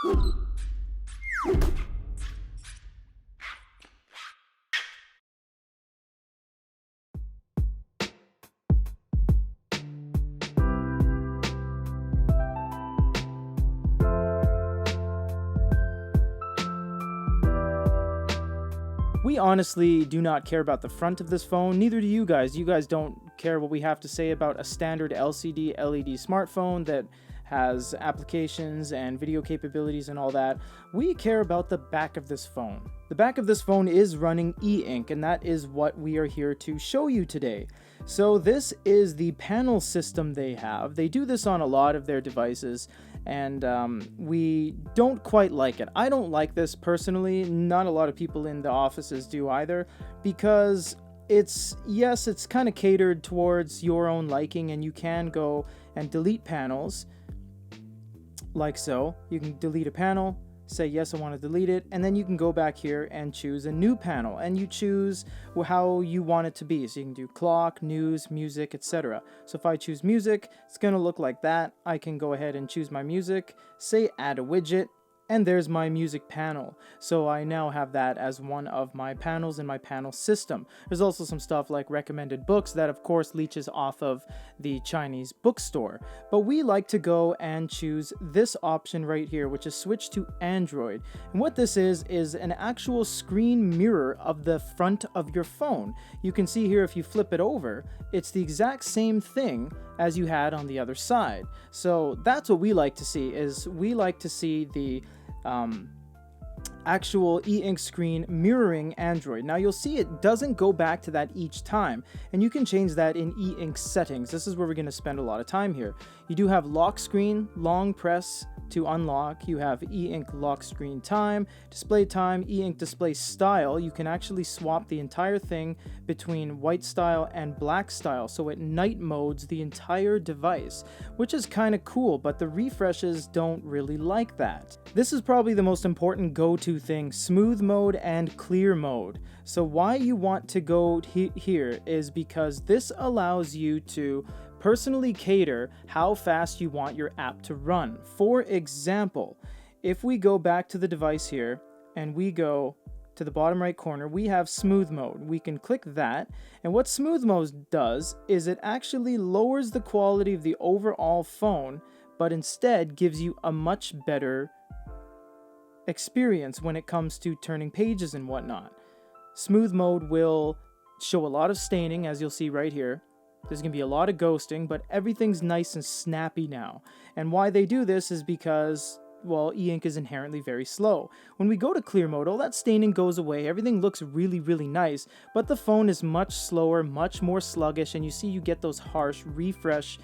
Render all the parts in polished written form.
We honestly do not care about the front of this phone, neither do you guys. You guys don't care what we have to say about a standard LCD LED smartphone that has applications and video capabilities and all that. We care about the back of this phone. The back of this phone is running eInk, and that is what we are here to show you today. So this is the panel system they have. They do this on a lot of their devices, and we don't quite like it. I don't like this personally. Not a lot of people in the offices do either, because it's kind of catered towards your own liking, and you can go and delete panels like so. You can delete a panel, say yes, I want to delete it, and then you can go back here and choose a new panel, and you choose how you want it to be. So you can do clock, news, music, etc. So if I choose music, it's going to look like that. I can go ahead and choose my music, say add a widget, and there's my music panel. So I now have that as one of my panels in my panel system. There's also some stuff like recommended books that of course leeches off of the Chinese bookstore. But we like to go and choose this option right here, which is switch to Android. And what this is an actual screen mirror of the front of your phone. You can see here if you flip it over, it's the exact same thing as you had on the other side. So that's what we like to see, is we like to see the actual eInk screen mirroring Android. Now you'll see it doesn't go back to that each time, and you can change that in eInk settings. This is where we're going to spend a lot of time here. You do have lock screen, long press to unlock. You have eInk lock screen time, eInk display style. You can actually swap the entire thing between white style and black style, so it night modes the entire device, which is kind of cool, but the refreshes don't really like that. This is probably the most important go-to thing, smooth mode and clear mode. So why you want to go here is because this allows you to personally cater how fast you want your app to run. For example, if we go back to the device here and we go to the bottom right corner, we have smooth mode. We can click that, and what smooth mode does is it actually lowers the quality of the overall phone, but instead gives you a much better experience when it comes to turning pages and whatnot. Smooth mode will show a lot of staining, as you'll see right here. There's going to be a lot of ghosting, but everything's nice and snappy now. And why they do this is because, well, eInk is inherently very slow. When we go to clear mode, all that staining goes away. Everything looks really, really nice, but the phone is much slower, much more sluggish, and you see you get those harsh refresh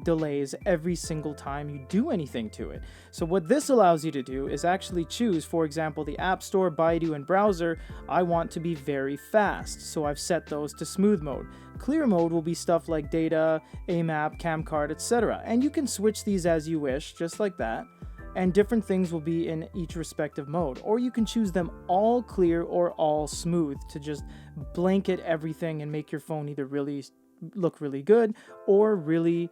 delays every single time you do anything to it. So what this allows you to do is actually choose, for example, the App Store, Baidu, and browser. I want to be very fast, so I've set those to smooth mode. Clear mode will be stuff like data, AMAP, camcard, etc. And you can switch these as you wish, just like that. And different things will be in each respective mode. Or you can choose them all clear or all smooth to just blanket everything and make your phone either really look really good or really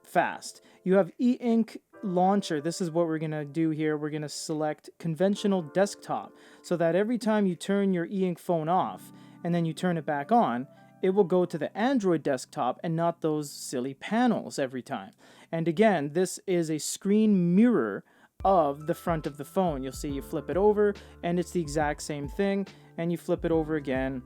fast. You have eInk launcher. This is what we're going to do here. We're going to select conventional desktop, so that every time you turn your eInk phone off and then you turn it back on, it will go to the Android desktop and not those silly panels every time. And again, this is a screen mirror of the front of the phone. You'll see you flip it over and it's the exact same thing, and you flip it over again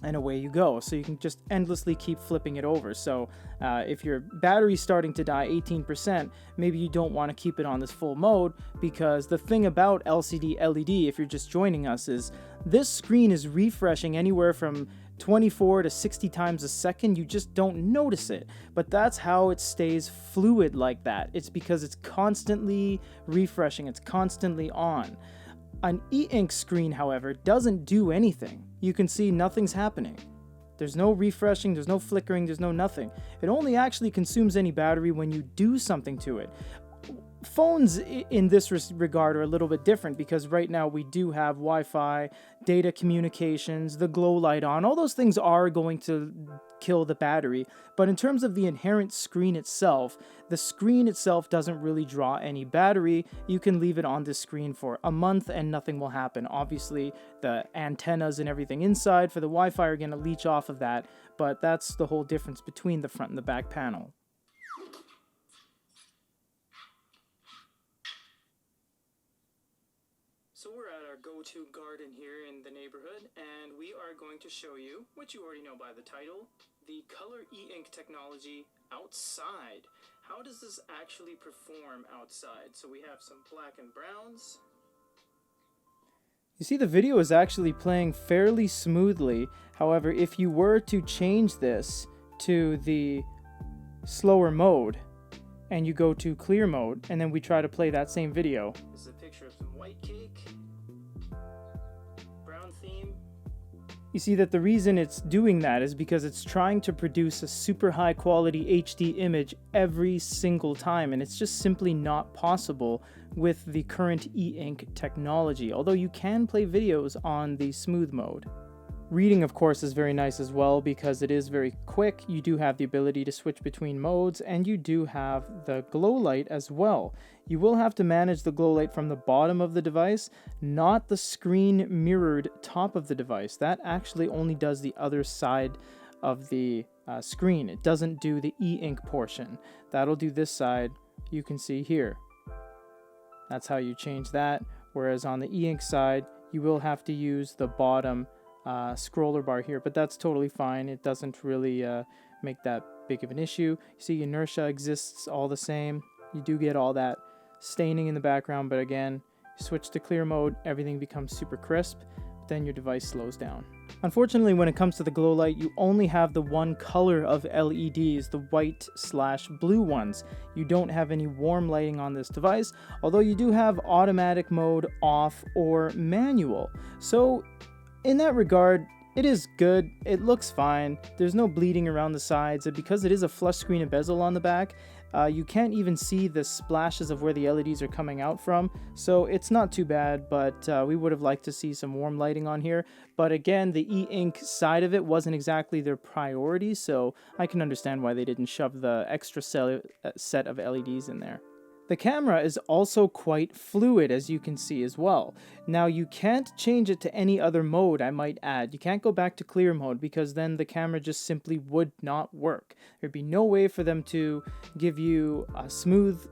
and away you go. So you can just endlessly keep flipping it over. So if your battery's starting to die 18%, maybe you don't want to keep it on this full mode, because the thing about LCD LED, if you're just joining us, is this screen is refreshing anywhere from 24 to 60 times a second. You just don't notice it, but that's how it stays fluid like that. It's because it's constantly refreshing, it's constantly on. An eInk screen, however, doesn't do anything. You can see nothing's happening. There's no refreshing, there's no flickering, there's no nothing. It only actually consumes any battery when you do something to it. Phones in this regard are a little bit different, because right now we do have Wi-Fi, data communications, the glow light on. All those things are going to kill the battery. But in terms of the inherent screen itself, the screen itself doesn't really draw any battery. You can leave it on this screen for a month and nothing will happen. Obviously, the antennas and everything inside for the Wi-Fi are going to leech off of that, but that's the whole difference between the front and the back panel. So we're at our go-to garden here in the neighborhood, and we are going to show you, what you already know by the title, the color e-ink technology outside. How does this actually perform outside? So we have some black and browns. You see, the video is actually playing fairly smoothly. However, if you were to change this to the slower mode, and you go to clear mode, and then we try to play that same video. This is a picture of some white cake. Brown theme. You see that the reason it's doing that is because it's trying to produce a super high quality HD image every single time, and it's just simply not possible with the current e-ink technology, although you can play videos on the smooth mode. Reading, of course, is very nice as well because it is very quick. You do have the ability to switch between modes, and you do have the glow light as well. You will have to manage the glow light from the bottom of the device, not the screen mirrored top of the device. That actually only does the other side of the screen. It doesn't do the e-ink portion. That'll do this side, you can see here. That's how you change that. Whereas on the e-ink side, you will have to use the bottom scroller bar here, but that's totally fine. It doesn't really make that big of an issue. You see, inertia exists all the same. You do get all that staining in the background, but again, switch to clear mode, everything becomes super crisp, but then your device slows down. Unfortunately, when it comes to the glow light, you only have the one color of LEDs, the white/blue ones. You don't have any warm lighting on this device, although you do have automatic mode, off, or manual. So in that regard, it is good. It looks fine. There's no bleeding around the sides, and because it is a flush screen and bezel on the back, you can't even see the splashes of where the LEDs are coming out from, so it's not too bad, but we would have liked to see some warm lighting on here. But again, the e-ink side of it wasn't exactly their priority, so I can understand why they didn't shove the extra set of LEDs in there. The camera is also quite fluid, as you can see as well. Now, you can't change it to any other mode, I might add. You can't go back to clear mode because then the camera just simply would not work. There'd be no way for them to give you a smooth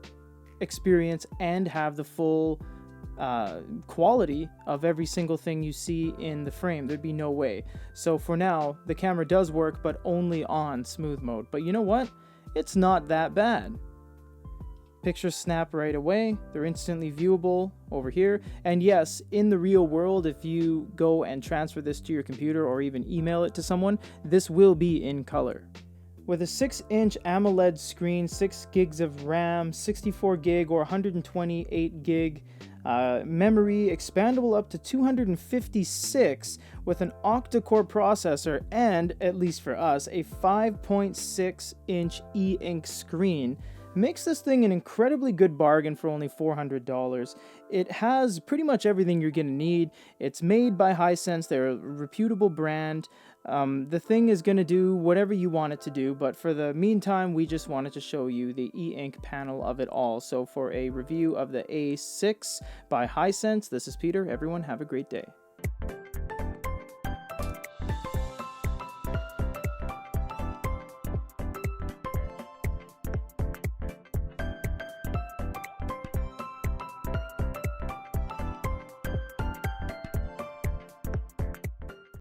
experience and have the full quality of every single thing you see in the frame. There'd be no way. So for now, the camera does work, but only on smooth mode. But you know what? It's not that bad. Pictures snap right away. They're instantly viewable over here. And yes, in the real world, if you go and transfer this to your computer or even email it to someone, this will be in color. With a 6-inch AMOLED screen, 6 gigs of RAM, 64 gig or 128 gig memory, expandable up to 256 with an octa-core processor, and, at least for us, a 5.6-inch e-ink screen, makes this thing an incredibly good bargain for only $400. It has pretty much everything you're going to need. It's made by Hisense. They're a reputable brand. The thing is going to do whatever you want it to do, but for the meantime, we just wanted to show you the e-ink panel of it all. So for a review of the A6 by Hisense, this is Peter. Everyone have a great day.